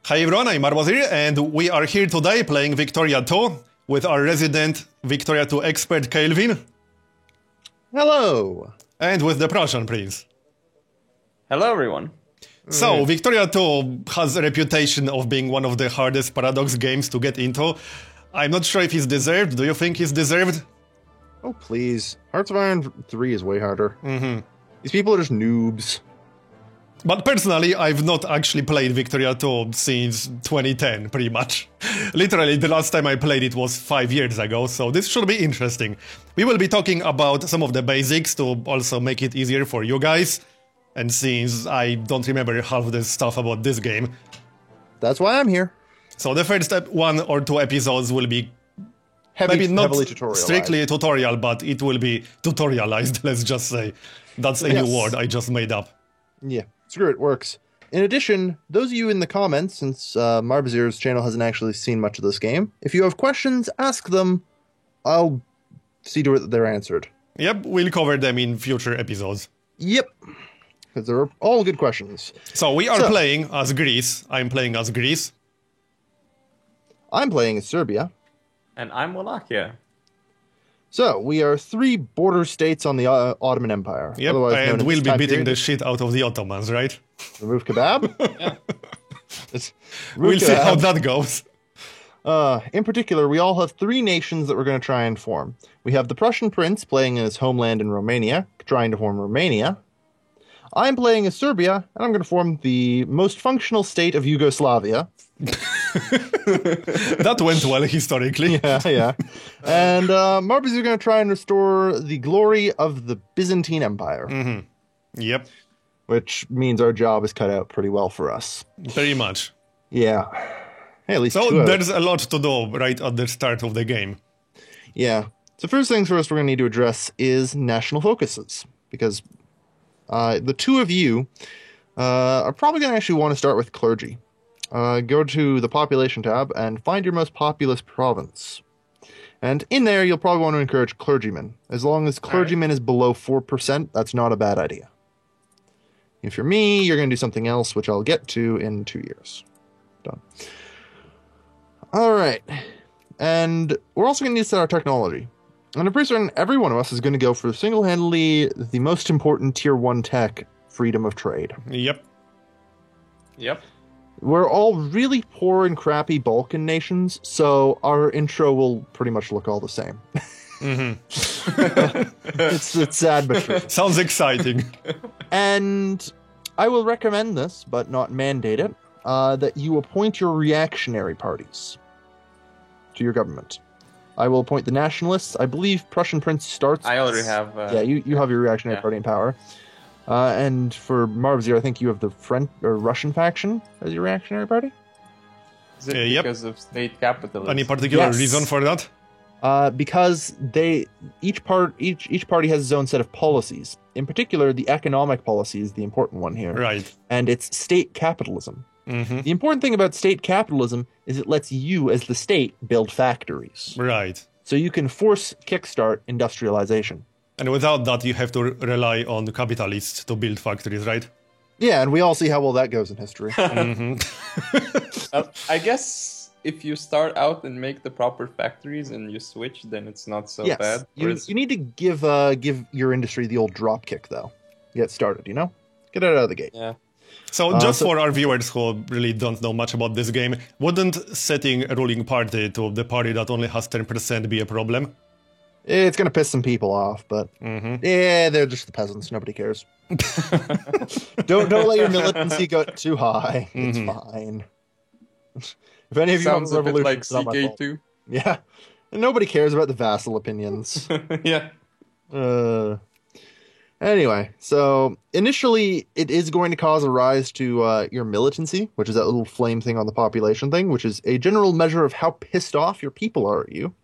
Hi everyone, I'm Marbos here, and we are here today playing Victoria 2 with our resident Victoria 2 expert Kelvin, Hello. and with the Prussian Prince. Hello, everyone. So, Victoria 2 has a reputation of being one of the hardest Paradox games to get into. I'm not sure if it's deserved. Do you think it's deserved? Oh, please. Hearts of Iron 3 is way harder. These people are just noobs. But personally, I've not actually played Victoria 2 since 2010, pretty much. Literally, the last time I played it was 5 years ago, so this should be interesting. We will be talking about some of the basics to also make it easier for you guys. And since I don't remember half the stuff about this game. That's why I'm here. So the first 1 or 2 episodes will be maybe not heavily tutorialized. strictly tutorial, but it will be tutorialized, let's just say. That's a new word I just made up. Yeah, screw it, works. In addition, those of you in the comments, since Marbazir's channel hasn't actually seen much of this game, if you have questions, ask them. I'll see to it that they're answered. Yep, we'll cover them in future episodes. Yep, because they're all good questions. So we are playing as Greece. I'm playing as Greece. I'm playing as Serbia. And I'm Wallachia. So, we are 3 border states on the Ottoman Empire. Yep, otherwise known and at we'll this be time beating period the shit out of the Ottomans, right? Remove kebab? Yeah. We'll see how that goes. In particular, we all have 3 nations that we're going to try and form. We have the Prussian Prince playing in his homeland in Romania, trying to form Romania. I'm playing as Serbia, and I'm going to form the most functional state of Yugoslavia. That went well historically. Yeah. And Marbaz is going to try and restore the glory of the Byzantine Empire. Yep, Which means our job is cut out pretty well for us. very much. Yeah. Hey, at least So 2 out of there's a lot to do right at the start of the game. Yeah. So first things first we're going to need to address is national focuses. Because the 2 of you are probably going to actually want to start with clergy. Go to the population tab and find your most populous province. And in there, you'll probably want to encourage clergymen. As long as clergymen is below 4%, that's not a bad idea. If you're me, you're going to do something else, which I'll get to in 2 years. Done. All right. And we're also going to need to set our technology. And I'm pretty certain every one of us is going to go for single-handedly the most important Tier 1 tech, freedom of trade. Yep. Yep. We're all really poor and crappy Balkan nations, so our intro will pretty much look all the same. It's sad but true. Sounds exciting. And I will recommend this, but not mandate it, that you appoint your reactionary parties to your government. I will appoint the nationalists. I believe Prussian Prince starts... I already have... yeah, you have your reactionary party in power. And for Marbazir, I think you have the French or Russian faction as your reactionary party? Is it Yep. because of state capitalism? Any particular Yes. reason for that? Because each party has its own set of policies. In particular, the economic policy is the important one here. Right. And it's state capitalism. The important thing about state capitalism is it lets you, as the state, build factories. Right. So you can force kickstart industrialization. And without that, you have to rely on the capitalists to build factories, right? Yeah, and we all see how well that goes in history. I guess if you start out and make the proper factories and you switch, then it's not so Yes, bad. you need to give your industry the old drop kick, though. Get started, you know? Get it out of the gate. Yeah. So just for our viewers who really don't know much about this game, wouldn't setting a ruling party to the party that only has 10% be a problem? It's going to piss some people off, but yeah, they're just the peasants. Nobody cares. Don't let your militancy go too high. It's fine. If any of you want Sounds a bit revolution, like it's not my fault. CK2. Yeah, and nobody cares about the vassal opinions. Yeah. Anyway, so initially it is going to cause a rise to your militancy, which is that little flame thing on the population thing, which is a general measure of how pissed off your people are at you.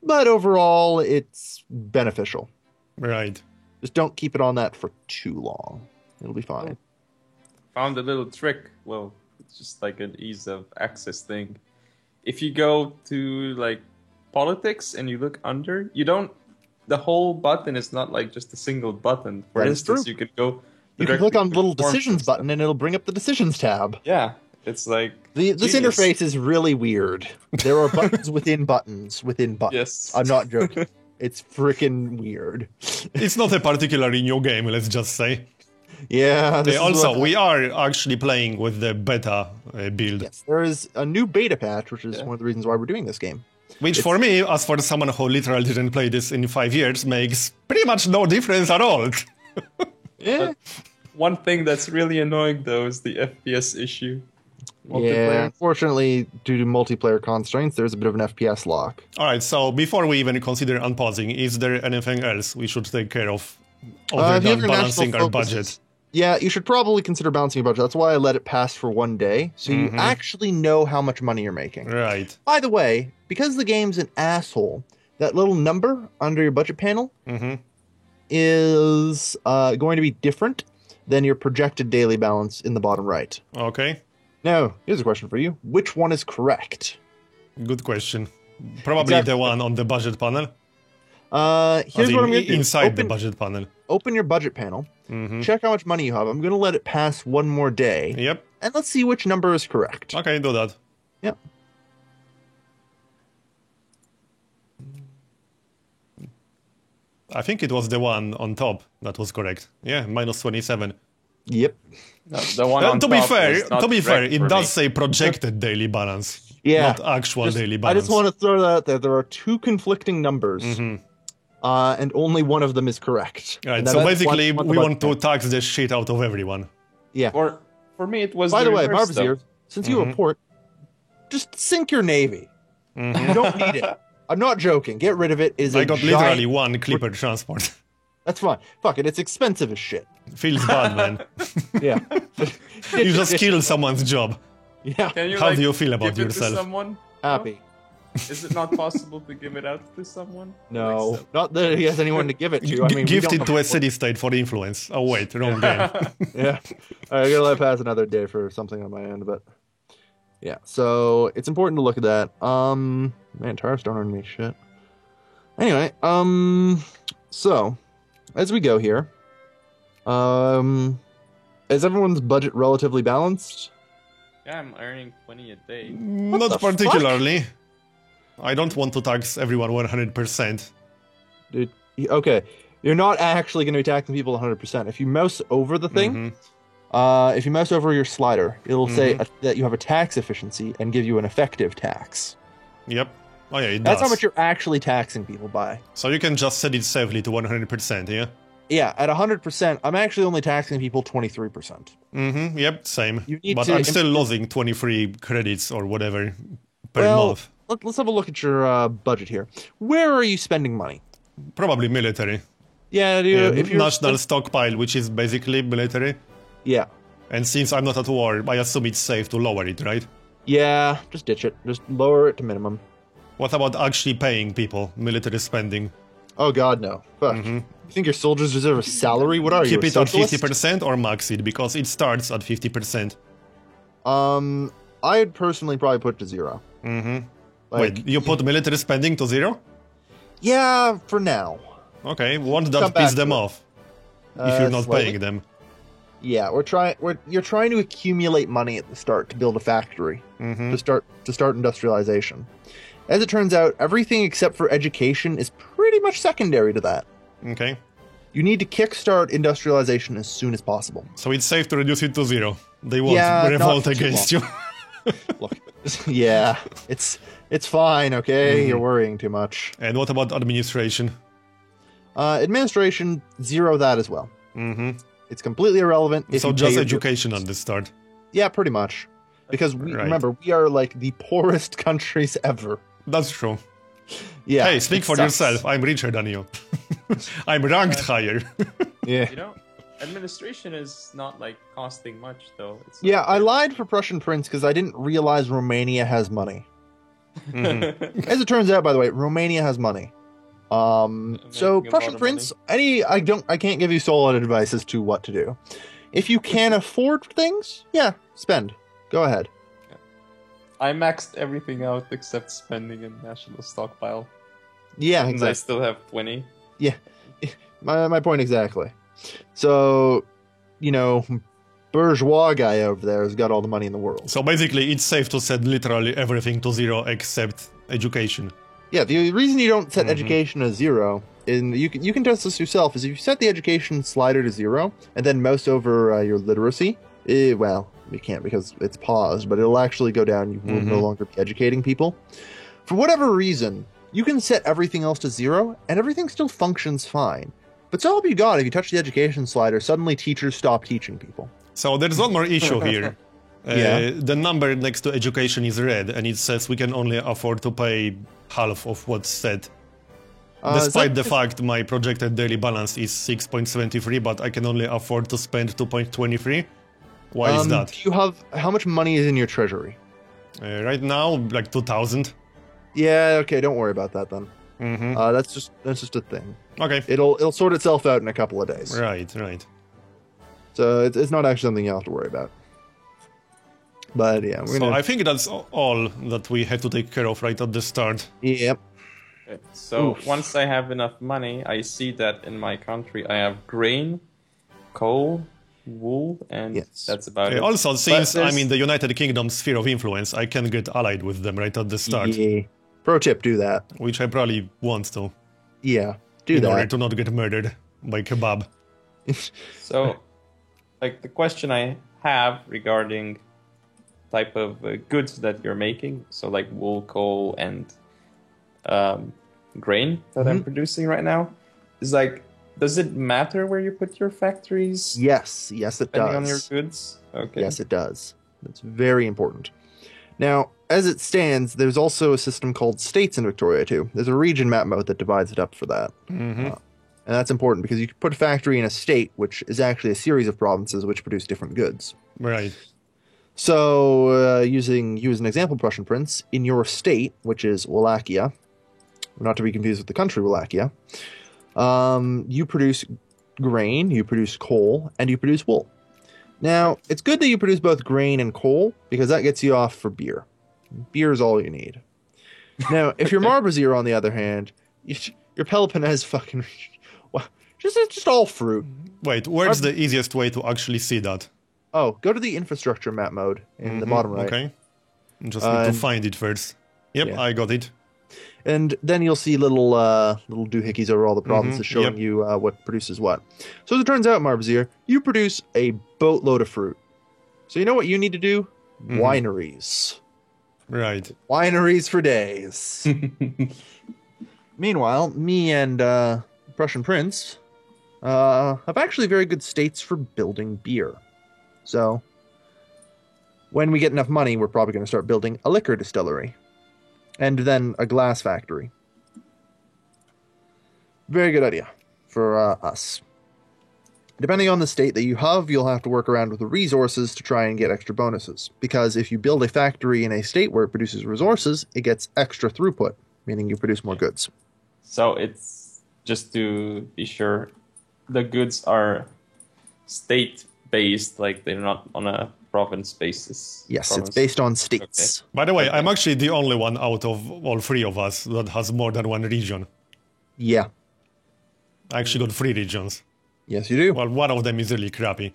But overall, it's beneficial. Right. Just don't keep it on that for too long. It'll be fine. Found a little trick. Well, it's just like an ease of access thing. If you go to like politics and you look under, you don't. The whole button is not like just a single button. For That is instance, true. you could go. You can click on the little forms decisions and stuff. button and it'll bring up the decisions tab. Yeah, It's like This genius. interface is really weird. There are buttons within buttons within buttons. Yes. I'm not joking. It's freaking weird. It's not a particularly new game, let's just say. Yeah. This is Also, what- we are actually playing with the beta build. Yes, there is a new beta patch, which is Yeah. one of the reasons why we're doing this game. Which for me, as for someone who literally didn't play this in 5 years, makes pretty much no difference at all. Yeah. One thing that's really annoying though is the FPS issue. Yeah. Multiplayer. Unfortunately, due to multiplayer constraints, there's a bit of an FPS lock. Alright, so before we even consider unpausing, is there anything else we should take care of If you other have than your balancing national our focuses- budget? Yeah, you should probably consider balancing your budget. That's why I let it pass for one day, so you actually know how much money you're making. Right. By the way, because the game's an asshole, that little number under your budget panel is going to be different than your projected daily balance in the bottom right. Okay. Now, here's a question for you. Which one is correct? Good question. Probably Exactly. the one on the budget panel. Here's As what in, I'm going to do. inside the budget panel. Open your budget panel. Check how much money you have. I'm going to let it pass one more day. Yep. And let's see which number is correct. Okay, do that. Yep. I think it was the one on top that was correct. Yeah, minus 27. Yep. No, the one on To be top fair, was not to be fair, correct it for does me. say projected daily balance, Yeah. not actual daily I balance. just want to throw that out there. There are two conflicting numbers, and only one of them is correct. Right, And so that's basically, one- we want to tax the shit out of everyone. Yeah. For me, it was. By the way, reverse, though. Barbazir, since you report, just sink your navy. You don't need it. I'm not joking. Get rid of it. Is I a got giant- literally one Clipper transport. That's fine. Fuck it. It's expensive as shit. Feels bad, man. Yeah. You just killed someone's job. Yeah. Can you, How like, do you feel about give it yourself? To someone? Happy. Is it not possible to give it out to someone? No, Like, so- not that he has anyone to give it to. I mean, we Gift don't it to a have- city state for influence. Oh wait, wrong game. Yeah. I gotta let it pass another day for something on my end, but yeah. So it's important to look at that. Man, tariffs don't earn me shit. Anyway, so as we go here, is everyone's budget relatively balanced? Yeah, I'm earning 20 a day. Not the fuck? particularly. I don't want to tax everyone 100%. Dude, okay, you're not actually going to be taxing people 100%. If you mouse over the thing, if you mouse over your slider, it'll say that you have a tax efficiency and give you an effective tax. Yep. Oh yeah, it That's does. how much you're actually taxing people by. So you can just set it safely to 100%, yeah? Yeah, at 100%, I'm actually only taxing people 23%. Yep, same. You need But to I'm still losing 23 credits or whatever per Well, month. let's have a look at your budget here. Where are you spending money? Probably military. Yeah, dude, if you're National stockpile, which is basically military. yeah, And since I'm not at war, I assume it's safe to lower it, right? yeah, just ditch it. Just lower it to minimum. What about actually paying people, military spending? Oh God, no. Fuck. You think your soldiers deserve a salary? What are you? Keep a it at socialist? 50% or max it, because it starts at 50%. I'd personally probably put it to 0. Wait, you put military spending to 0? Yeah, for now. Okay, won't Come that back piss to them it. off? If you're not Slightly. paying them. Yeah, you're trying to accumulate money at the start to build a factory to start industrialization. As it turns out, everything except for education is pretty much secondary to that. Okay. You need to kickstart industrialization as soon as possible. So it's safe to reduce it to 0. They won't Yeah, not revolt for too against you. Look, yeah, it's fine, okay? You're worrying too much. And what about administration? Administration, 0 that as well. It's completely irrelevant. If So you pay just your education bills. at the start. Yeah, pretty much. Because Right. remember, we are like the poorest countries ever. That's true. Yeah. Hey, speak it for sucks. yourself. I'm richer than you. I'm ranked higher. Yeah. You know, administration is not like costing much though. It's Yeah, I lied for Prussian Prince because I didn't realize Romania has money. As it turns out, by the way, Romania has money. So making a lot Prussian of Prince, I can't give you solid advice as to what to do. If you can afford things, yeah, spend. Go ahead. I maxed everything out except spending in national stockpile. Yeah, And I exactly. still have 20. Yeah, my point exactly. So, bourgeois guy over there has got all the money in the world. So basically, it's safe to set literally everything to 0 except education. Yeah, the reason you don't set education to 0, and you can test this yourself, is if you set the education slider to 0 and then mouse over your literacy, well, you can't because it's paused, but it'll actually go down. You will no longer be educating people. For whatever reason, you can set everything else to 0, and everything still functions fine. But so help you God, if you touch the education slider, suddenly teachers stop teaching people. So there's one more issue here. Yeah. The number next to education is red, and it says we can only afford to pay half of what's set. Despite the fact my projected daily balance is 6.73, but I can only afford to spend 2.23. Why is that? Do you have how much money is in your treasury? Right now, like 2,000. Yeah, okay, don't worry about that then. That's just a thing. Okay. It'll sort itself out in a couple of days. Right. So it's not actually something you have to worry about. But yeah, we're So I think that's all that we had to take care of right at the start. Yep. Okay, so once I have enough money, I see that in my country I have grain, coal, wool, and that's about it. Also, since But I'm in the United Kingdom's sphere of influence, I can get allied with them right at the start, Yeah. Pro tip: do that. which I probably want to, Yeah, do in order that. to not get murdered by kebab. So, like the question I have regarding type of goods that you're making, so like wool, coal, and grain that I'm producing right now, is like, does it matter where you put your factories? Yes, it Depending does. on your goods? Okay. Yes, it does. That's very important. Now, as it stands, there's also a system called states in Victoria too. There's a region map mode that divides it up for that. And that's important because you can put a factory in a state, which is actually a series of provinces which produce different goods. Right. So, using you as an example, Prussian Prince, in your state, which is Wallachia, not to be confused with the country Wallachia, you produce grain, you produce coal, and you produce wool. Now, it's good that you produce both grain and coal, because that gets you off for beer. Beer is all you need. Now, if you're Marbazier, on the other hand, your Peloponnese fucking... Well, just all fruit. Wait, where's the easiest way to actually see that? Oh, go to the infrastructure map mode in the bottom right. Okay. Just need to find it first. Yep, Yeah. I got it. And then you'll see little doohickeys over all the provinces showing you what produces what. So as it turns out, Marbazier, you produce a boatload of fruit. So you know what you need to do? Wineries. Right. Wineries for days. Meanwhile, me and Prussian Prince have actually very good states for building beer. So when we get enough money, we're probably going to start building a liquor distillery. And then a glass factory. Very good idea for us. Depending on the state that you have, you'll have to work around with the resources to try and get extra bonuses. Because if you build a factory in a state where it produces resources, it gets extra throughput, meaning you produce more goods. So it's, just to be sure, the goods are state-based, like they're not on a province basis. Yes, province. it's based on states. By the way, I'm actually the only one out of all three of us that has more than one region. Yeah. I actually got 3 regions. Yes, you do. Well, one of them is really crappy.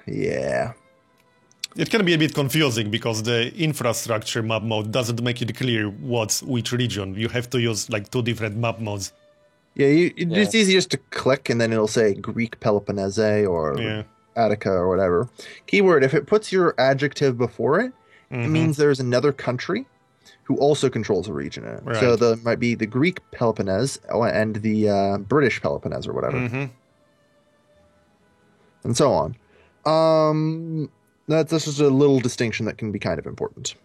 Yeah. It can be a bit confusing because the infrastructure map mode doesn't make it clear what's which region. You have to use like 2 different map modes. Yeah, it's easy just to click and then it'll say Greek Peloponnese or Attica or whatever. Keyword, if it puts your adjective before it, it means there's another country who also controls a region in it. Right. So there might be the Greek Peloponnese and the British Peloponnese or whatever. And so on. That's just a little distinction that can be kind of important.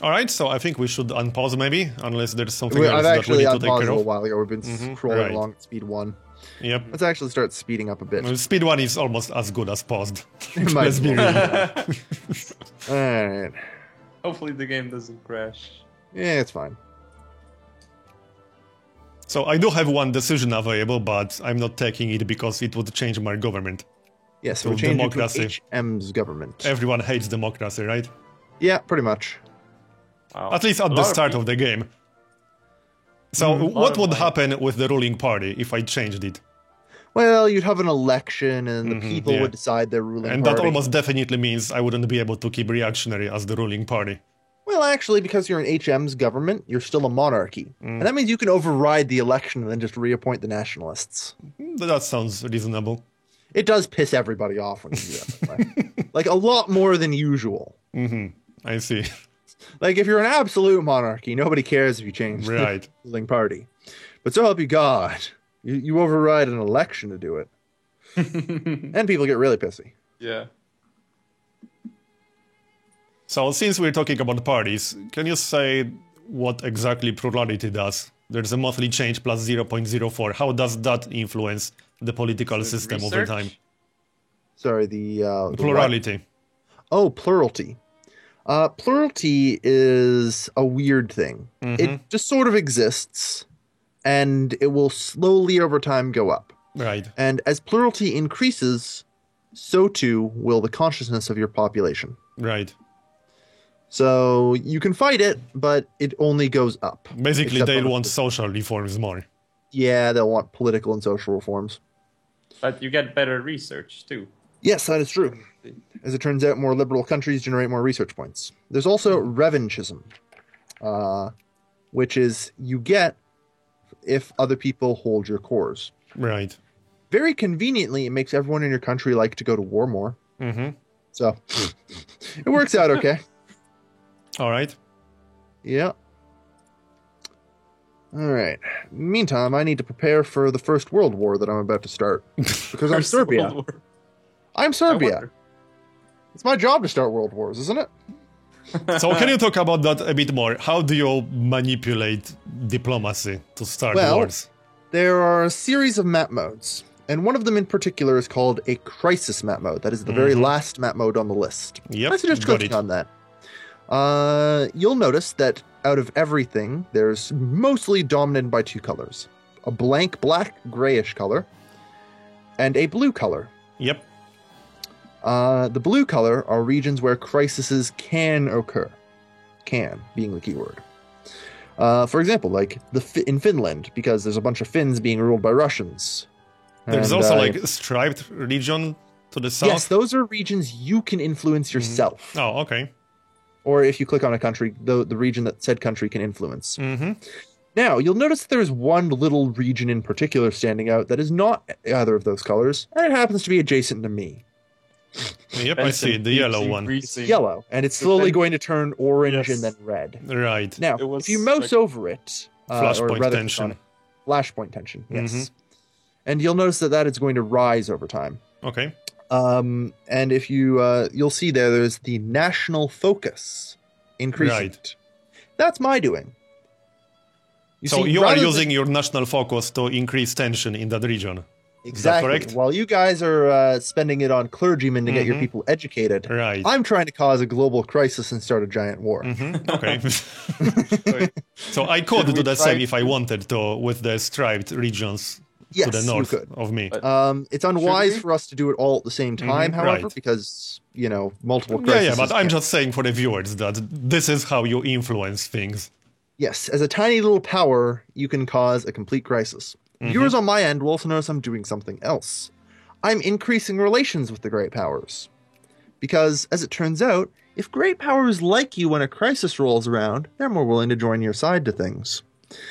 All right, so I think we should unpause maybe, unless there's something I've else that we actually need to take unpaused care a little of. while ago. We've been scrolling along at speed 1. Yep. Let's actually start speeding up a bit. Well, speed 1 is almost as good as paused. It might Let's be be. real. Alright. Hopefully the game doesn't crash. Yeah, it's fine. So I do have one decision available, but I'm not taking it because it would change my government. Yes, So we're changing democracy. to HM's government. Everyone hates democracy, right? Yeah, pretty much. Wow. At least at A the lot of start people- of the game. So what Bottom would line. happen with the ruling party if I changed it? Well, you'd have an election, and the people yeah. would decide their ruling And party. that almost definitely means I wouldn't be able to keep reactionary as the ruling party. Well, actually, because you're in HM's government, you're still a monarchy. And that means you can override the election and then just reappoint the nationalists. That sounds reasonable. It does piss everybody off when you do that. Right? Like, a lot more than usual. I see. Like, if you're an absolute monarchy, nobody cares if you change Right. the ruling party. But so help you God, you override an election to do it. And people get really pissy. Yeah. So since we're talking about parties, can you say what exactly plurality does? There's a monthly change plus 0.04. How does that influence the political system over time? Sorry, the what? Plurality. Oh, plurality. Plurality is a weird thing. It just sort of exists, and it will slowly over time go up. Right. And as plurality increases, so too will the consciousness of your population. Right. So you can fight it, but it only goes up. Basically, Except they'll for- want social reforms more. Yeah, they'll want political and social reforms. But you get better research too. Yes, that is true. As it turns out, more liberal countries generate more research points. There's also revanchism, which is you get if other people hold your cores. Right. Very conveniently, it makes everyone in your country like to go to war more. So it works out okay. All right. Yeah. All right. Meantime, I need to prepare for the First World War that I'm about to start. Because I'm First Serbia. World War. I'm I Serbia. wonder. It's my job to start world wars, isn't it? So can you talk about that a bit more? How do you manipulate diplomacy to start Well, wars? There are a series of map modes, and one of them in particular is called a crisis map mode. That is the very last map mode on the list. Yep, I suggest got clicking it. on that. You'll notice that out of everything, there's mostly dominated by two colors. A blank black grayish color and a blue color. Yep. The blue color are regions where crises can occur. Can being the key word. For example, like in Finland, because there's a bunch of Finns being ruled by Russians. There's And, also like a striped region to the south. yes, those are regions you can influence yourself. Oh, okay. Or if you click on a country, the region that said country can influence. Mm-hmm. Now, you'll notice that there's one little region in particular standing out that is not either of those colors, and it happens to be adjacent to me. Yep, I see the yellow one. It's yellow, and it's slowly then- going to turn orange Yes. and then red. Right. Now, It was if you mouse like- over it, or Flashpoint rather, tension. flashpoint tension, yes. And you'll notice that is going to rise over time. Okay. And if you you'll see there's the national focus increasing. Right. That's my doing. So see, you are rather than- using your national focus to increase tension in that region. exactly. correct? While you guys are spending it on clergymen to get your people educated, Right. I'm trying to cause a global crisis and start a giant war. Okay. Wait, So I could Should do we the try- same if I wanted to with the striped regions Yes, to the north you could. of me. But- It's unwise we? for us to do it all at the same time, however, right. because multiple Yeah, crises. yeah, but I'm can- just saying for the viewers that this is how you influence things. Yes, as a tiny little power, you can cause a complete crisis. Viewers on my end will also notice I'm doing something else. I'm increasing relations with the great powers. Because, as it turns out, if great powers like you when a crisis rolls around, they're more willing to join your side to things.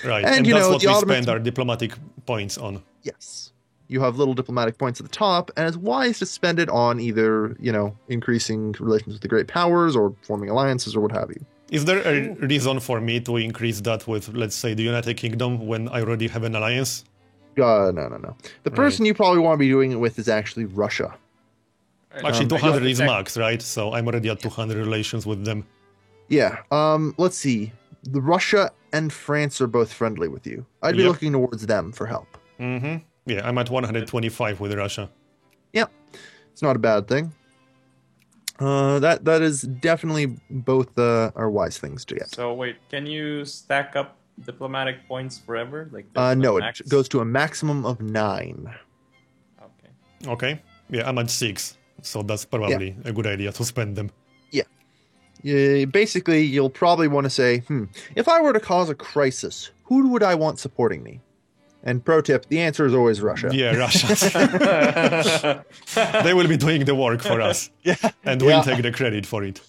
Right. And, And, you that's know, what the we Ottomans- spend our diplomatic points on. Yes. You have little diplomatic points at the top, and it's wise to spend it on either, increasing relations with the great powers or forming alliances or what have you. Is there a reason for me to increase that with, let's say, the United Kingdom when I already have an alliance? No. The person you probably want to be doing it with is actually Russia. Actually, I 200 got is the tech- max, right? So I'm already at 200 relations with them. Yeah. Let's see. The Russia and France are both friendly with you. I'd be Yep. looking towards them for help. Mm-hmm. Yeah, I'm at 125 with Russia. Yeah. It's not a bad thing. That is definitely both are wise things to get. So wait, can you stack up diplomatic points forever? Like No, max? it goes to a maximum of 9. Okay. Okay. Yeah, I'm at 6. So that's probably a good idea to spend them. Basically, you'll probably want to say, if I were to cause a crisis, who would I want supporting me? And pro tip, the answer is always Russia. Yeah, Russia. They will be doing the work for us. Yeah. And we'll take the credit for it.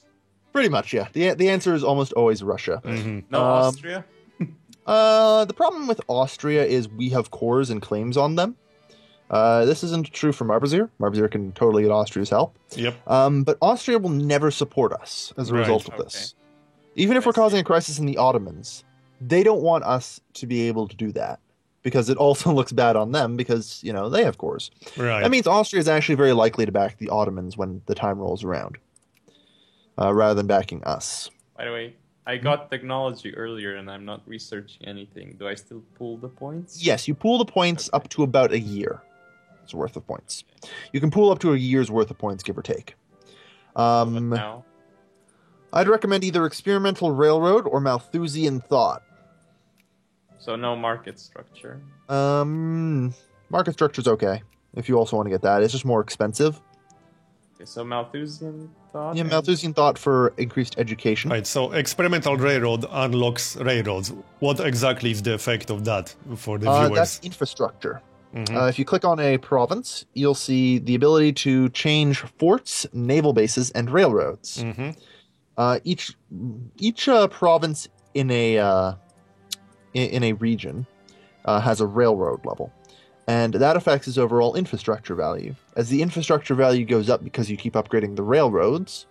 Pretty much, yeah. The answer is almost always Russia. No Austria? The problem with Austria is we have cores and claims on them. This isn't true for Marbazir. Marbazir can totally get Austria's help. Yep. But Austria will never support us as a result of this. Even if we're causing a crisis in the Ottomans, they don't want us to be able to do that. Because it also looks bad on them because, they have cores. Right. That means Austria is actually very likely to back the Ottomans when the time rolls around. Rather than backing us. By the way, I got technology earlier and I'm not researching anything. Do I still pull the points? Yes, you pool the points up to about a year. It's worth of points. You can pool up to a year's worth of points, give or take. Now? I'd recommend either Experimental Railroad or Malthusian Thought. So no market structure. Market structure's okay, if you also want to get that. It's just more expensive. Okay, so Malthusian Thought? Yeah, Malthusian Thought for increased education. Right, so Experimental Railroad unlocks railroads. What exactly is the effect of that for the viewers? That's infrastructure. If you click on a province, you'll see the ability to change forts, naval bases, and railroads. Each province in a region has a railroad level, and that affects its overall infrastructure value. As the infrastructure value goes up because you keep upgrading the railroads,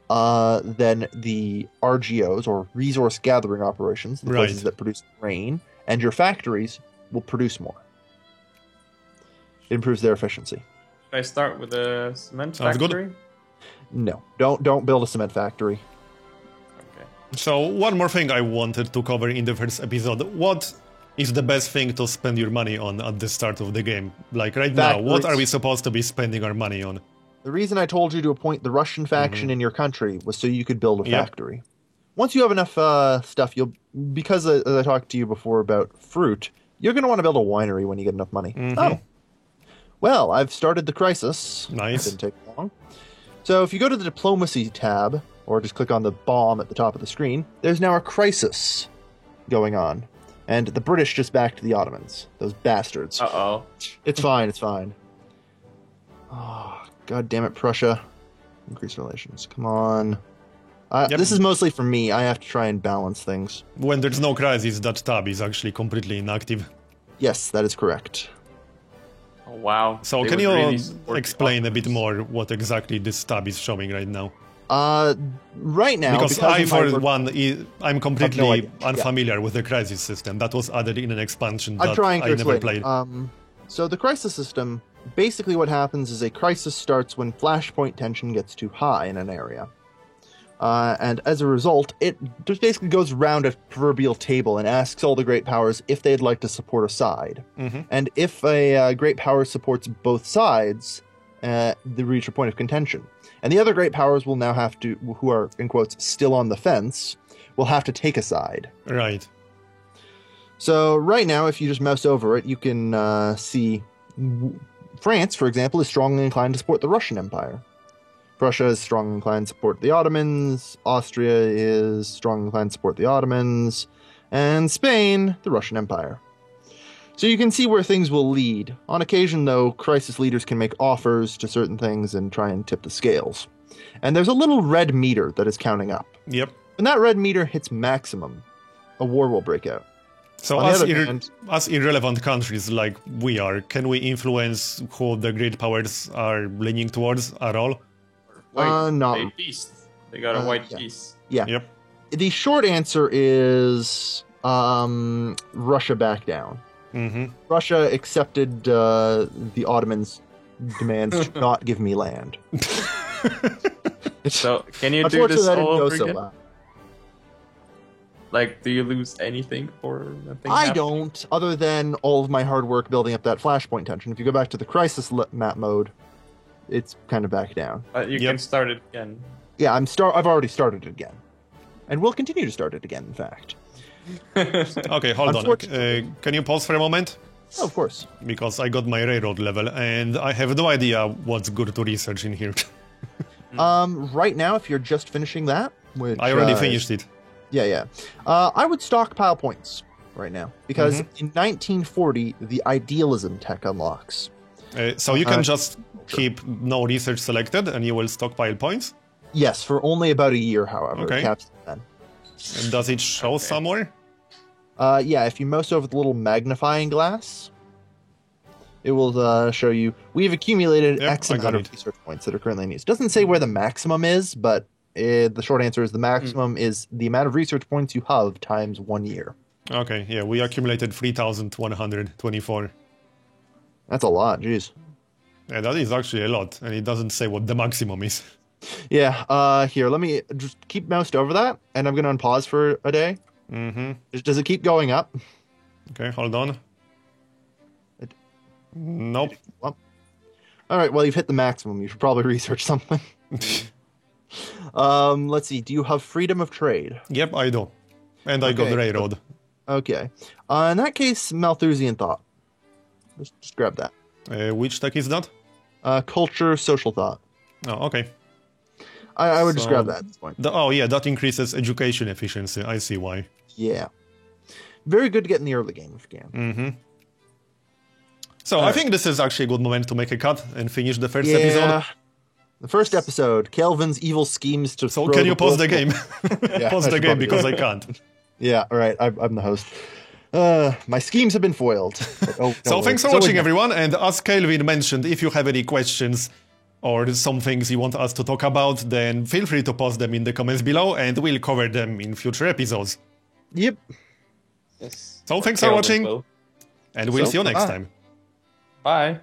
then the RGOs, or resource gathering operations, the places that produce grain, and your factories will produce more. It improves their efficiency. Should I start with a cement Sounds factory? good. No, don't build a cement factory. Okay. So one more thing I wanted to cover in the first episode. What is the best thing to spend your money on at the start of the game? Like right now, what are we supposed to be spending our money on? The reason I told you to appoint the Russian faction in your country was so you could build a factory. Once you have enough stuff, because as I talked to you before about fruit, you're going to want to build a winery when you get enough money. Oh. Well, I've started the crisis. Nice. It didn't take long. So if you go to the diplomacy tab, or just click on the bomb at the top of the screen, there's now a crisis going on. And the British just backed the Ottomans. Those bastards. Uh-oh. It's fine, it's fine. Oh, God damn it, Prussia. Increase relations. Come on. This is mostly for me. I have to try and balance things. When there's no crisis, that tab is actually completely inactive. Yes, that is correct. Oh, wow. So can you explain a bit more what exactly this tab is showing right now? Right now, because I, for one, I'm completely unfamiliar with the crisis system. That was added in an expansion that I never played. So the crisis system, basically what happens is a crisis starts when flashpoint tension gets too high in an area. And as a result, it just basically goes around a proverbial table and asks all the great powers if they'd like to support a side. And if a great power supports both sides, they reach a point of contention. And the other great powers will now have to, who are, in quotes, still on the fence, will have to take a side. Right. So right now, if you just mouse over it, you can see France, for example, is strongly inclined to support the Russian Empire. Prussia is strongly inclined to support the Ottomans. Austria is strongly inclined to support the Ottomans. And Spain, the Russian Empire. So you can see where things will lead. On occasion, though, crisis leaders can make offers to certain things and try and tip the scales. And there's a little red meter that is counting up. Yep. When that red meter hits maximum, a war will break out. So as irrelevant countries like we are, can we influence who the great powers are leaning towards at all? No. They got a white piece. Yeah. Yep. The short answer is Russia backed down. Russia accepted the Ottomans' demands to not give me land. So, can you do this all over again? Like, do you lose anything for nothing? I don't, other than all of my hard work building up that flashpoint tension. If you go back to the crisis map mode, it's kind of back down. You can start it again. Yeah, I've already started it again. And we'll continue to start it again, in fact. Okay, hold on. Can you pause for a moment? Oh, of course. Because I got my railroad level, and I have no idea what's good to research in here. Right now, if you're just finishing that, which I already finished it. Yeah. I would stockpile points right now because in 1940 the idealism tech unlocks. So you can just keep no research selected, and you will stockpile points. Yes, for only about a year, however. Okay. Caps then. And does it show somewhere? Yeah, if you mouse over the little magnifying glass, it will show you. We've accumulated Yep, X I amount got of it. research points that are currently in use. Doesn't say where the maximum is, but the short answer is the maximum is the amount of research points you have times 1 year. Okay, yeah, we accumulated 3,124. That's a lot, jeez. Yeah, that is actually a lot, and it doesn't say what the maximum is. Yeah, here, let me just keep moused over that, and I'm going to unpause for a day. Mm-hmm. Does it keep going up? Okay, hold on. Nope. Well, all right, well, you've hit the maximum. You should probably research something. Let's see. Do you have freedom of trade? Yep, I do. And I got Okay. railroad. Okay. In that case, Malthusian thought. Just grab that. Which tech is that? Culture, social thought. Oh, okay. I would just So- grab that at this point. Oh, yeah, that increases education efficiency. I see why. Yeah. Very good to get in the early game if you can. Mm-hmm. So I Alright. think this is actually a good moment to make a cut and finish the first Yeah. episode. The first episode, Kelvin's evil schemes to So throw can you pause the world- game? Yeah, Pause I the should game probably because do I that. can't. Yeah, all right. I'm the host. My schemes have been foiled. But, oh, So don't thanks worry. for watching, So- everyone. And as Kelvin mentioned, if you have any questions or some things you want us to talk about, then feel free to post them in the comments below, and we'll cover them in future episodes. Yep. Yes. So thanks for Kelvin watching, will. and we'll So, see you next bye. time. Bye.